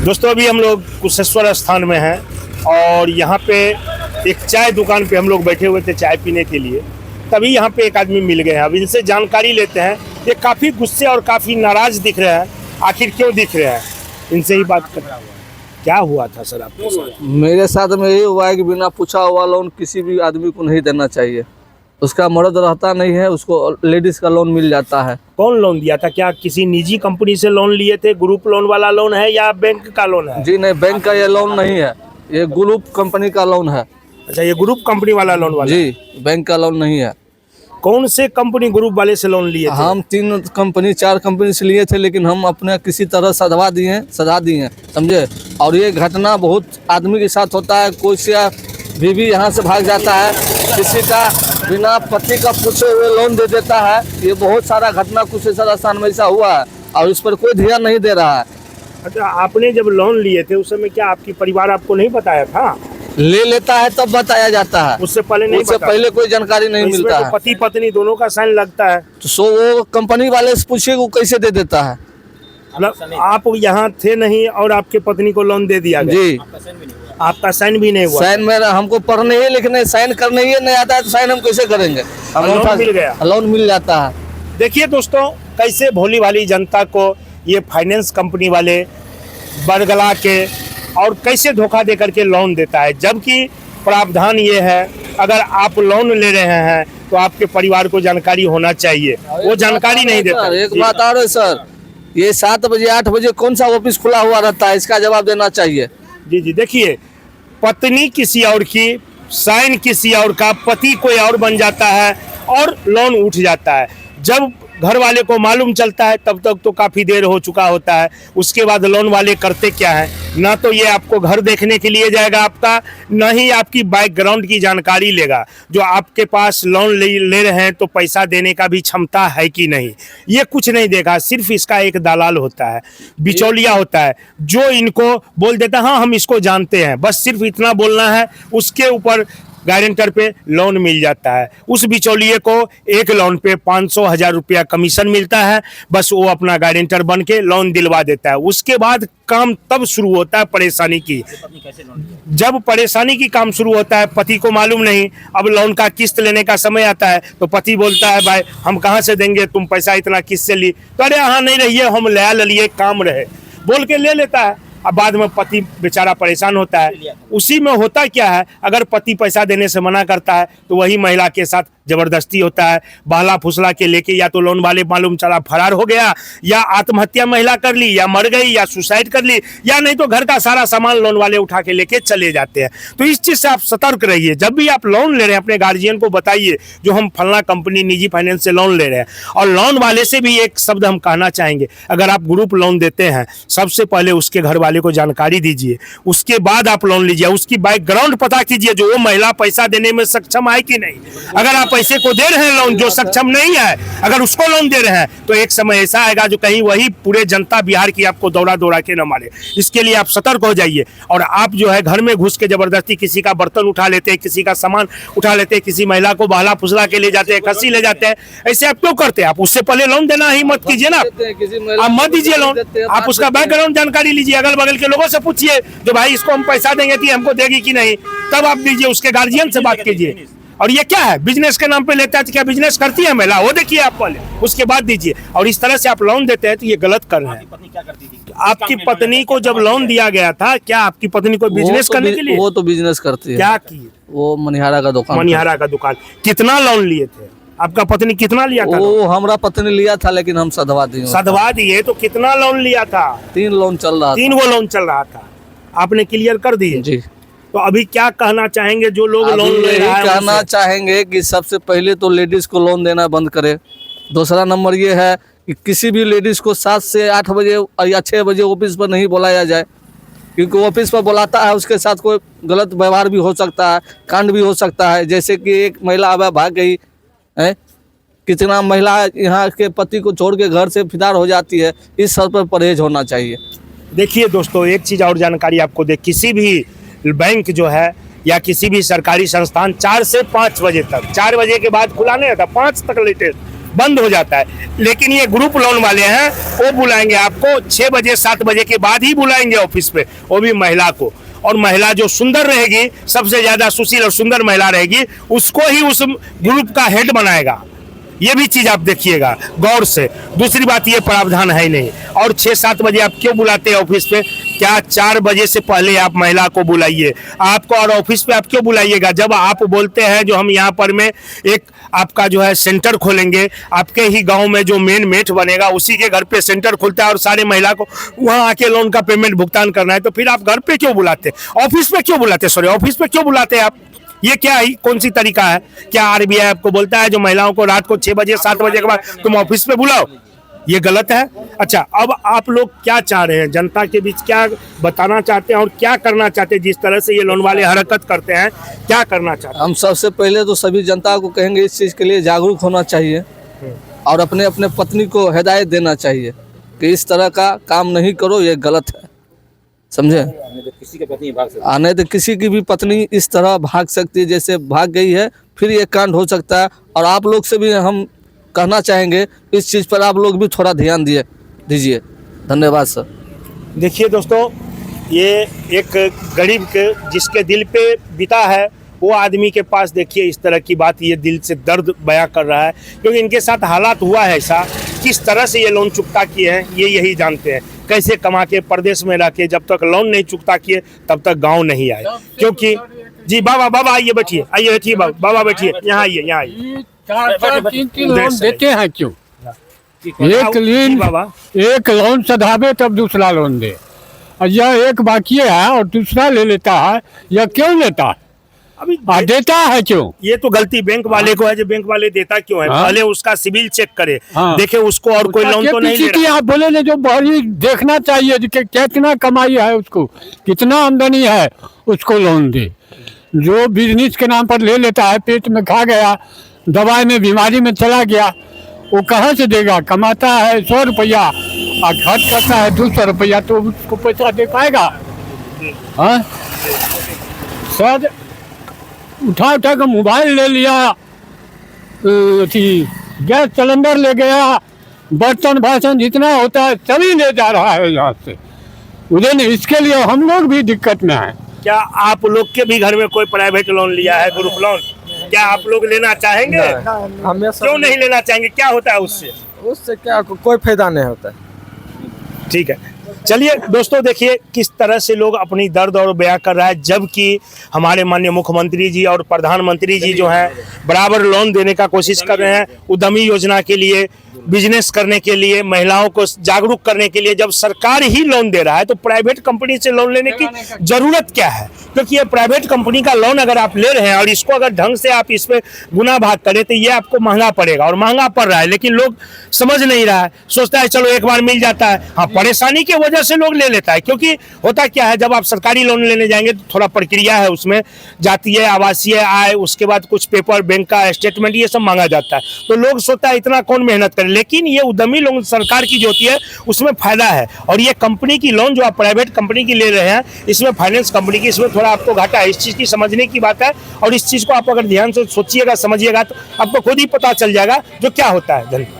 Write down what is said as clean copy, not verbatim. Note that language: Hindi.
दोस्तों अभी हम लोग कुशेश्वर स्थान में हैं और यहाँ पे एक चाय दुकान पे हम लोग बैठे हुए थे चाय पीने के लिए। तभी यहाँ पे एक आदमी मिल गए हैं। अब इनसे जानकारी लेते हैं। ये काफ़ी गुस्से और काफ़ी नाराज दिख रहे हैं। आखिर क्यों दिख रहे हैं, इनसे ही बात कर रहा हूँ। क्या हुआ था सर आपके साथ? मेरे साथ में यही हुआ है कि बिना पूछा हुआ लोन किसी भी आदमी को नहीं देना चाहिए। उसका मर्द रहता नहीं है, उसको लेडीज का लोन मिल जाता है। कौन लोन दिया था? क्या किसी निजी कंपनी से लोन लिए थे? ग्रुप लोन वाला लोन है या बैंक का लोन है? जी नहीं, बैंक का ये लोन नहीं है, ये ग्रुप कंपनी का लोन है। अच्छा, ये ग्रुप कंपनी वाला लोन वाला? जी, बैंक का लोन नहीं है। कौन से कंपनी ग्रुप वाले से लोन लिए थे? हम 4 कंपनी से लिए थे, लेकिन हम अपने किसी तरह सधा दिए, समझे। और ये घटना बहुत आदमी के साथ होता है। कोई से बीवी यहाँ से भाग जाता है, किसी का बिना पति का पूछे हुए लोन दे देता है। ये बहुत सारा घटना कुशेश्वर स्थान में ऐसा हुआ है और इस पर कोई ध्यान नहीं दे रहा है। अच्छा, आपने जब लोन लिए थे उस समय क्या आपकी परिवार आपको नहीं बताया था? ले लेता है तब बताया जाता है, उससे पहले नहीं? उससे पहले कोई जानकारी नहीं मिलता तो है। पति पत्नी दोनों का साइन लगता है। तो वो कंपनी वाले से पूछिए वो कैसे दे देता है। मतलब आप यहाँ थे नहीं और आपके पत्नी को लोन दे दिया गया? जी, आपका साइन भी नहीं हुआ? साइन में हमको पढ़ने ही लिखने साइन करने ही नहीं आता है, तो साइन हम कैसे करेंगे? लोन मिल गया? लोन मिल जाता है। देखिए दोस्तों, कैसे भोली भाली जनता को ये फाइनेंस कंपनी वाले बरगला के और कैसे धोखा दे करके लोन देता है। जबकि प्रावधान ये है, अगर आप लोन ले रहे हैं तो आपके परिवार को जानकारी होना चाहिए। वो जानकारी नहीं देता। एक बात और है सर, ये 7 बजे 8 बजे कौन सा ऑफिस खुला हुआ रहता है, इसका जवाब देना चाहिए। जी जी, देखिए, पत्नी किसी और की, साइन किसी और का, पति कोई और बन जाता है और लोन उठ जाता है। जब घर वाले को मालूम चलता है तब तक तो काफ़ी देर हो चुका होता है। उसके बाद लोन वाले करते क्या है, ना तो ये आपको घर देखने के लिए जाएगा आपका, ना ही आपकी बैकग्राउंड की जानकारी लेगा। जो आपके पास लोन ले रहे हैं तो पैसा देने का भी क्षमता है कि नहीं, ये कुछ नहीं देखा। सिर्फ इसका एक दलाल होता है, बिचौलिया होता है, जो इनको बोल देता है हाँ हम इसको जानते हैं, बस सिर्फ इतना बोलना है, उसके ऊपर गारंटर पे लोन मिल जाता है। उस बिचौलिए को एक लोन पे 500,000 रुपया कमीशन मिलता है। बस वो अपना गारंटर बन के लोन दिलवा देता है। उसके बाद काम तब शुरू होता है परेशानी की। जब परेशानी की काम शुरू होता है, पति को मालूम नहीं, अब लोन का किस्त लेने का समय आता है तो पति बोलता है भाई हम कहाँ से देंगे, तुम पैसा इतना किस्त से ली। तो अरे हाँ नहीं रहिए, हम ले लिए, काम रहे, बोल के ले लेता है। अब बाद में पति बेचारा परेशान होता है। उसी में होता क्या है, अगर पति पैसा देने से मना करता है तो वही महिला के साथ जबरदस्ती होता है। बहला फुसला के लेके या तो लोन वाले मालूम चला फरार हो गया, या आत्महत्या महिला कर ली, या मर गई, या सुसाइड कर ली, या नहीं तो घर का सारा सामान लोन वाले उठा के लेके चले जाते हैं। तो इस चीज़ से आप सतर्क रहिए। जब भी आप लोन ले रहे हैं अपने गार्जियन को बताइए जो हम फलना कंपनी निजी फाइनेंस से लोन ले रहे हैं। और लोन वाले से भी एक शब्द हम कहना चाहेंगे, अगर आप ग्रुप लोन देते हैं सबसे पहले उसके घर वाले को जानकारी दीजिए, उसके बाद आप लोन लीजिए। उसकी बैकग्राउंड पता कीजिए, जो वो महिला पैसा देने में सक्षम है कि नहीं। अगर आप पैसे को दे रहे हैं लोन, जो सक्षम नहीं है, अगर उसको लोन दे रहे हैं तो एक समय ऐसा आएगा जो कहीं वही पूरे जनता बिहार की आपको दौड़ा के न मारे। इसके लिए आप सतर्क हो जाइए। और आप जो है घर में घुस के जबरदस्ती किसी का बर्तन उठा लेते हैं, किसी का सामान उठा लेते हैं, किसी महिला को बहला फुसला के ले जाते हैं, खस्सी ले जाते हैं, ऐसे आप क्यों करते हैं? आप उससे पहले लोन देना ही मत कीजिए ना, आप मत दीजिए लोन। आप उसका बैकग्राउंड जानकारी लीजिए, अगल बगल के लोगों से पूछिए जो भाई इसको हम पैसा देंगे कि हमको देगी कि नहीं, तब आप दीजिए। उसके गार्जियन से बात कीजिए। और ये क्या है, बिजनेस के नाम पे लेता है तो क्या बिजनेस करती है महिला, वो देखिए आप पहले, उसके बाद दीजिए। और इस तरह से आप लोन देते हैं तो ये गलत कर रहे हैं। आपकी पत्नी को जब लोन दिया गया था, क्या आपकी पत्नी को बिजनेस करने के लिए? वो तो बिजनेस करती है। क्या की? वो मनिहारा का दुकान। मनिहारा का दुकान। कितना लोन लिए थे? आपका पत्नी कितना लिया था? वो हमारा पत्नी लिया था, लेकिन हम सधवा दिए। तो कितना लोन लिया था? 3 लोन चल रहा था। 3 वो लोन चल रहा था, आपने क्लियर कर दिए जी। तो अभी क्या कहना चाहेंगे जो लोग लोन ले रहे हैं? कहना चाहेंगे कि सबसे पहले तो लेडीज को लोन देना बंद करे। दूसरा नंबर ये है कि किसी भी लेडीज को 7 से 8 बजे या 6 बजे ऑफिस पर नहीं बुलाया जाए, क्योंकि ऑफिस पर बुलाता है उसके साथ कोई गलत व्यवहार भी हो सकता है, कांड भी हो सकता है। जैसे कि एक महिला अब भाग गई है, कितना महिला यहाँ के पति को छोड़ के घर से फिरार हो जाती है। इस सब पर परहेज होना चाहिए। देखिए दोस्तों, एक चीज़ और जानकारी आपको दे, किसी भी बैंक जो है या किसी भी सरकारी संस्थान 4 से 5 बजे तक, 4 बजे के बाद खुला नहीं रहता, 5 तक लेटेस्ट बंद हो जाता है। लेकिन ये ग्रुप लोन वाले हैं, वो बुलाएंगे आपको 6 बजे 7 बजे के बाद ही बुलाएंगे ऑफिस पे, वो भी महिला को। और महिला जो सुंदर रहेगी, सबसे ज्यादा सुशील और सुंदर महिला रहेगी, उसको ही उस ग्रुप का हेड बनाएगा। ये भी चीज आप देखिएगा गौर से। दूसरी बात, ये प्रावधान है ही नहीं। और 6-7 बजे आप क्यों बुलाते हैं ऑफिस पे? क्या 4 बजे से पहले आप महिला को बुलाइए आपको, और ऑफिस पे आप क्यों बुलाइएगा? जब आप बोलते हैं जो हम यहाँ पर में एक आपका जो है सेंटर खोलेंगे, आपके ही गांव में जो मेन मेट बनेगा उसी के घर पे सेंटर खुलता है और सारे महिला को वहां आके लोन का पेमेंट भुगतान करना है, तो फिर आप घर पे क्यों बुलाते, ऑफिस पे क्यों बुलाते, सॉरी ऑफिस पे क्यों बुलाते हैं आप? ये क्या है, कौन सी तरीका है? क्या आरबीआई आपको बोलता है जो महिलाओं को रात को 6 बजे 7 बजे के बाद तुम ऑफिस पे बुलाओ? ये गलत है। अच्छा, अब आप लोग क्या चाह रहे हैं, जनता के बीच क्या बताना चाहते हैं और क्या करना चाहते हैं? जिस तरह से ये लोन वाले हरकत करते हैं, क्या करना चाहते हैं? हम सबसे पहले तो सभी जनता को कहेंगे इस चीज़ के लिए जागरूक होना चाहिए और अपने अपने पत्नी को हिदायत देना चाहिए कि इस तरह का काम नहीं करो, ये गलत है, समझे? आने तो किसी की भी पत्नी इस तरह भाग सकती है जैसे भाग गई है, फिर ये कांड हो सकता है। और आप लोग से भी हम कहना चाहेंगे इस चीज़ पर आप लोग भी थोड़ा ध्यान दीजिए। धन्यवाद सर। देखिए दोस्तों, ये एक गरीब के जिसके दिल पे बिता है, वो आदमी के पास देखिए इस तरह की बात, ये दिल से दर्द बयां कर रहा है, क्योंकि इनके साथ हालात हुआ है ऐसा। किस तरह से ये लोन चुकता किए हैं ये यही जानते हैं, कैसे कमा के परदेश में रह के जब तक लोन नहीं चुकता किए तब तक गांव नहीं आए। क्योंकि जी बाबा आइए बैठिए, बाबा बैठिए, यहाँ आइए, यहाँ आइए। 4-3 लोन देते हैं क्यों? बाबा एक लोन सधावे तब दूसरा लोन दे, और यह एक बाकी है और दूसरा ले लेता है, यह क्यों लेता है? अभी देता है क्यों? ये तो गलती बैंक वाले को है, जो बैंक वाले देता क्यों है? पहले उसका सिविल चेक करे, देखे उसको और कोई लोन तो नहीं ले रहा। आप बोले ना, जो बड़ी देखना चाहिए कि कितना कमाई है उसको, कितना आमदनी है, उसको लोन दे। जो बिजनेस के नाम पर ले लेता है, पेट में खा गया, दवाई में बीमारी में चला गया, वो कहाँ से देगा? कमाता है 100 रुपया और खर्च करता है 200 रुपया, तो उसको पैसा दे पाएगा? हाँ सर, उठा के मोबाइल ले लिया, गैस सिलेंडर ले गया, बर्तन भाषण जितना होता है सभी ले जा रहा है यहाँ से उधर। नहीं, इसके लिए हम लोग भी दिक्कत में हैं। क्या आप लोग के भी घर में कोई प्राइवेट लोन लिया है, ग्रुप लोन? क्या आप लोग लेना चाहेंगे? क्यों नहीं लेना चाहेंगे? क्या होता है उससे? उससे क्या कोई फायदा नहीं होता है। ठीक है, चलिए दोस्तों, देखिए किस तरह से लोग अपनी दर्द और बयां कर रहा है, जबकि हमारे माननीय मुख्यमंत्री जी और प्रधानमंत्री जी जो हैं बराबर लोन देने का कोशिश कर रहे हैं, उद्यमी योजना के लिए, बिजनेस करने के लिए, महिलाओं को जागरूक करने के लिए। जब सरकार ही लोन दे रहा है तो प्राइवेट कंपनी से लोन लेने की जरूरत क्या है? क्योंकि ये प्राइवेट कंपनी का लोन अगर आप ले रहे हैं और इसको अगर ढंग से आप इस पे गुना भाग करें तो ये आपको महंगा पड़ेगा, और महंगा पड़ रहा है। लेकिन लोग समझ नहीं रहा है, सोचता है चलो एक बार मिल जाता है। हाँ, परेशानी की वजह से लोग ले लेता है, क्योंकि होता क्या है, जब आप सरकारी लोन लेने जाएंगे तो थोड़ा प्रक्रिया है, उसमें जातीय आवासीय आय, उसके बाद कुछ पेपर, बैंक का स्टेटमेंट, ये सब मांगा जाता है। तो लोग सोचता है इतना कौन मेहनत करे, लेकिन ये उद्यमी लोन सरकार की जो होती है उसमें फायदा है। और ये कंपनी की लोन जो आप प्राइवेट कंपनी की ले रहे हैं, इसमें फाइनेंस कंपनी की, इसमें थोड़ा आपको घाटा है। इस चीज की समझने की बात है, और इस चीज को आप अगर ध्यान से सोचिएगा, समझिएगा, तो आपको खुद ही पता चल जाएगा जो क्या होता है। धन्यवाद।